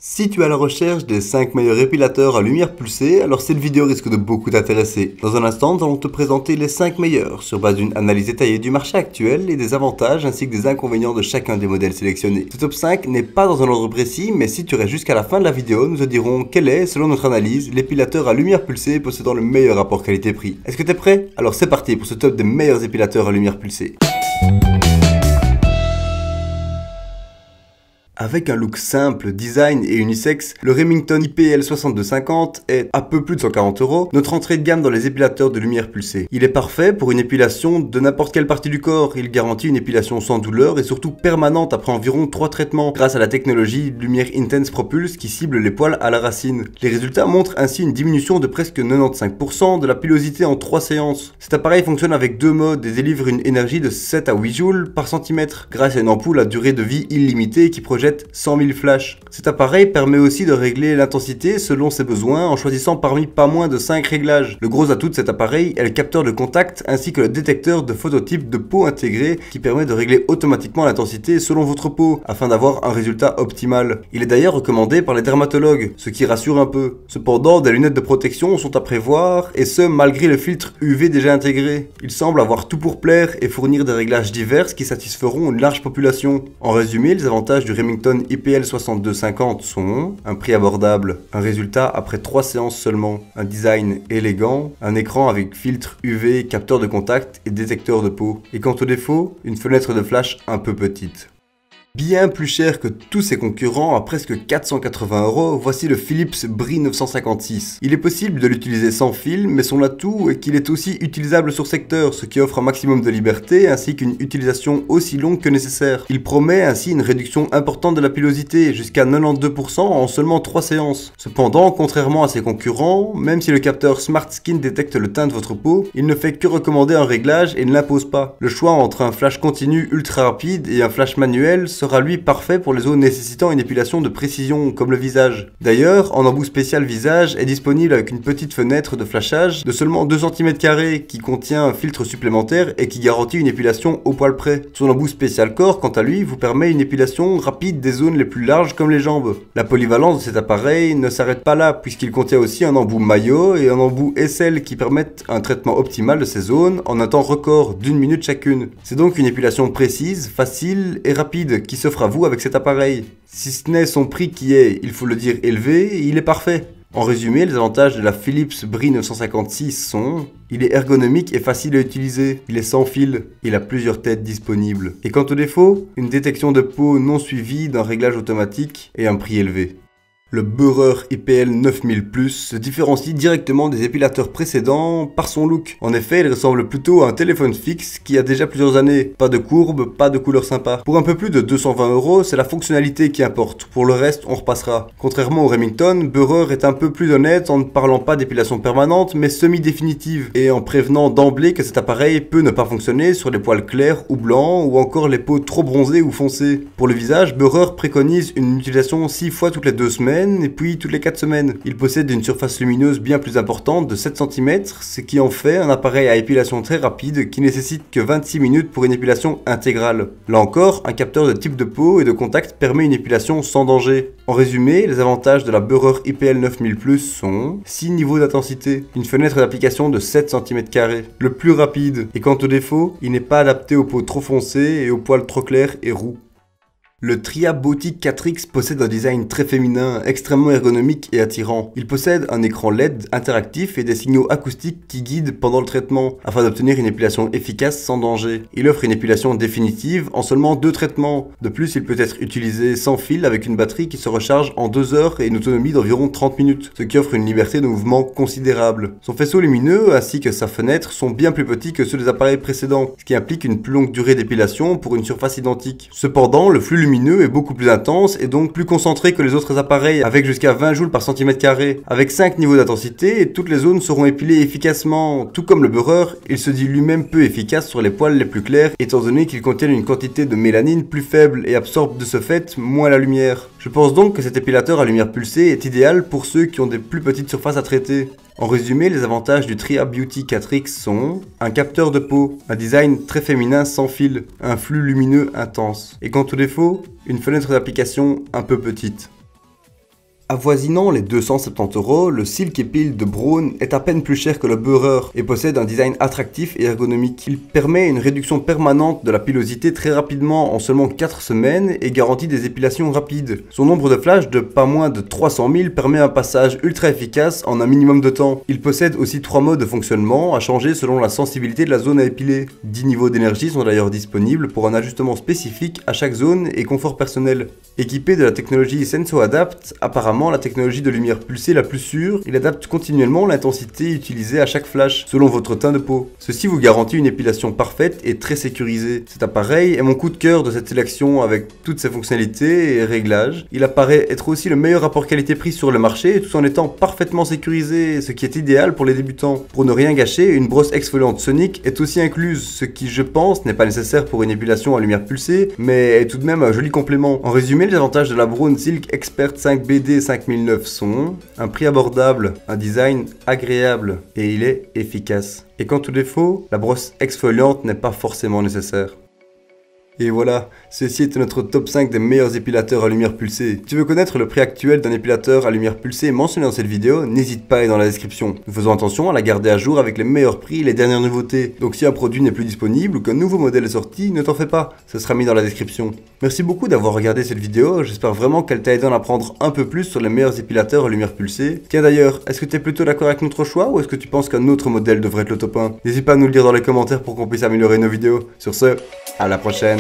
Si tu es à la recherche des 5 meilleurs épilateurs à lumière pulsée, alors cette vidéo risque de beaucoup t'intéresser. Dans un instant, nous allons te présenter les 5 meilleurs, sur base d'une analyse détaillée du marché actuel et des avantages ainsi que des inconvénients de chacun des modèles sélectionnés. Ce top 5 n'est pas dans un ordre précis, mais si tu restes jusqu'à la fin de la vidéo, nous te dirons quel est, selon notre analyse, l'épilateur à lumière pulsée possédant le meilleur rapport qualité-prix. Est-ce que t'es prêt? Alors c'est parti pour ce top des meilleurs épilateurs à lumière pulsée. Avec un look simple, design et unisexe, le Remington IPL 6250 est à peu plus de 140 €, notre entrée de gamme dans les épilateurs de lumière pulsée. Il est parfait pour une épilation de n'importe quelle partie du corps, il garantit une épilation sans douleur et surtout permanente après environ 3 traitements, grâce à la technologie Lumière Intense Propulse qui cible les poils à la racine. Les résultats montrent ainsi une diminution de presque 95% de la pilosité en 3 séances. Cet appareil fonctionne avec 2 modes et délivre une énergie de 7 à 8 joules par centimètre, grâce à une ampoule à durée de vie illimitée qui projette 100 000 flashs. Cet appareil permet aussi de régler l'intensité selon ses besoins en choisissant parmi pas moins de 5 réglages. Le gros atout de cet appareil est le capteur de contact ainsi que le détecteur de phototype de peau intégré qui permet de régler automatiquement l'intensité selon votre peau afin d'avoir un résultat optimal. Il est d'ailleurs recommandé par les dermatologues, ce qui rassure un peu. Cependant, des lunettes de protection sont à prévoir et ce malgré le filtre UV déjà intégré. Il semble avoir tout pour plaire et fournir des réglages divers qui satisferont une large population. En résumé, les avantages du Remington IPL 6250 sont un prix abordable, un résultat après 3 séances seulement, un design élégant, un écran avec filtre UV, capteur de contact et détecteur de peau. Et quant aux défauts, une fenêtre de flash un peu petite. Bien plus cher que tous ses concurrents, à presque 480 €, voici le Philips Bri 956. Il est possible de l'utiliser sans fil, mais son atout est qu'il est aussi utilisable sur secteur, ce qui offre un maximum de liberté ainsi qu'une utilisation aussi longue que nécessaire. Il promet ainsi une réduction importante de la pilosité, jusqu'à 92% en seulement 3 séances. Cependant, contrairement à ses concurrents, même si le capteur Smart Skin détecte le teint de votre peau, il ne fait que recommander un réglage et ne l'impose pas. Le choix entre un flash continu ultra rapide et un flash manuel sera lui parfait pour les zones nécessitant une épilation de précision comme le visage. D'ailleurs, en embout spécial visage est disponible avec une petite fenêtre de flashage de seulement 2 cm² qui contient un filtre supplémentaire et qui garantit une épilation au poil près. Son embout spécial corps, quant à lui, vous permet une épilation rapide des zones les plus larges comme les jambes. La polyvalence de cet appareil ne s'arrête pas là puisqu'il contient aussi un embout maillot et un embout aisselle qui permettent un traitement optimal de ces zones en un temps record d'1 minute chacune. C'est donc une épilation précise, facile et rapide qui s'offre à vous avec cet appareil. Si ce n'est son prix qui est, il faut le dire, élevé, il est parfait. En résumé, les avantages de la Philips Bri 956 sont: il est ergonomique et facile à utiliser, il est sans fil, il a plusieurs têtes disponibles. Et quant aux défauts, une détection de peau non suivie d'un réglage automatique et un prix élevé. Le Beurer IPL 9000+ se différencie directement des épilateurs précédents par son look. En effet, il ressemble plutôt à un téléphone fixe qui a déjà plusieurs années. Pas de courbe, pas de couleur sympa. Pour un peu plus de 220 €, c'est la fonctionnalité qui importe. Pour le reste, on repassera. Contrairement au Remington, Beurer est un peu plus honnête en ne parlant pas d'épilation permanente, mais semi-définitive, et en prévenant d'emblée que cet appareil peut ne pas fonctionner sur les poils clairs ou blancs, ou encore les peaux trop bronzées ou foncées. Pour le visage, Beurer préconise une utilisation 6 fois toutes les 2 semaines, et puis toutes les 4 semaines. Il possède une surface lumineuse bien plus importante de 7 cm, ce qui en fait un appareil à épilation très rapide qui nécessite que 26 minutes pour une épilation intégrale. Là encore, un capteur de type de peau et de contact permet une épilation sans danger. En résumé, les avantages de la Beurer IPL 9000+ sont 6 niveaux d'intensité, une fenêtre d'application de 7 cm², le plus rapide, et quant aux défauts, il n'est pas adapté aux peaux trop foncées et aux poils trop clairs et roux. Le Tria Boutique 4X possède un design très féminin, extrêmement ergonomique et attirant. Il possède un écran LED interactif et des signaux acoustiques qui guident pendant le traitement, afin d'obtenir une épilation efficace sans danger. Il offre une épilation définitive en seulement 2 traitements. De plus, il peut être utilisé sans fil avec une batterie qui se recharge en 2 heures et une autonomie d'environ 30 minutes, ce qui offre une liberté de mouvement considérable. Son faisceau lumineux ainsi que sa fenêtre sont bien plus petits que ceux des appareils précédents, ce qui implique une plus longue durée d'épilation pour une surface identique. Cependant, le flux lumineux est beaucoup plus intense et donc plus concentré que les autres appareils avec jusqu'à 20 joules par cm². Avec 5 niveaux d'intensité, toutes les zones seront épilées efficacement. Tout comme le Beurer, il se dit lui-même peu efficace sur les poils les plus clairs étant donné qu'il contient une quantité de mélanine plus faible et absorbe de ce fait moins la lumière. Je pense donc que cet épilateur à lumière pulsée est idéal pour ceux qui ont des plus petites surfaces à traiter. En résumé, les avantages du Tria Beauty 4X sont un capteur de peau, un design très féminin sans fil, un flux lumineux intense. Et quant aux défauts, une fenêtre d'application un peu petite. Avoisinant les 270 €, le Silk Epil de Braun est à peine plus cher que le beurreur et possède un design attractif et ergonomique. Il permet une réduction permanente de la pilosité très rapidement en seulement 4 semaines et garantit des épilations rapides. Son nombre de flash de pas moins de 300 000 permet un passage ultra efficace en un minimum de temps. Il possède aussi 3 modes de fonctionnement à changer selon la sensibilité de la zone à épiler. 10 niveaux d'énergie sont d'ailleurs disponibles pour un ajustement spécifique à chaque zone et confort personnel. Équipé de la technologie SensoAdapt, apparemment la technologie de lumière pulsée la plus sûre, il adapte continuellement l'intensité utilisée à chaque flash, selon votre teint de peau. Ceci vous garantit une épilation parfaite et très sécurisée. Cet appareil est mon coup de cœur de cette sélection avec toutes ses fonctionnalités et réglages. Il apparaît être aussi le meilleur rapport qualité-prix sur le marché, tout en étant parfaitement sécurisé, ce qui est idéal pour les débutants. Pour ne rien gâcher, une brosse exfoliante sonique est aussi incluse, ce qui je pense n'est pas nécessaire pour une épilation à lumière pulsée, mais est tout de même un joli complément. En résumé, les avantages de la Braun Silk Expert 5BD 5009 sont un prix abordable, un design agréable et il est efficace. Et quant au défaut, la brosse exfoliante n'est pas forcément nécessaire. Et voilà, ceci était notre top 5 des meilleurs épilateurs à lumière pulsée. Si tu veux connaître le prix actuel d'un épilateur à lumière pulsée mentionné dans cette vidéo, n'hésite pas à aller dans la description. Nous faisons attention à la garder à jour avec les meilleurs prix et les dernières nouveautés. Donc si un produit n'est plus disponible ou qu'un nouveau modèle est sorti, ne t'en fais pas, ce sera mis dans la description. Merci beaucoup d'avoir regardé cette vidéo, j'espère vraiment qu'elle t'a aidé à en apprendre un peu plus sur les meilleurs épilateurs à lumière pulsée. Tiens d'ailleurs, est-ce que tu es plutôt d'accord avec notre choix ou est-ce que tu penses qu'un autre modèle devrait être le top 1? N'hésite pas à nous le dire dans les commentaires pour qu'on puisse améliorer nos vidéos. Sur ce, à la prochaine.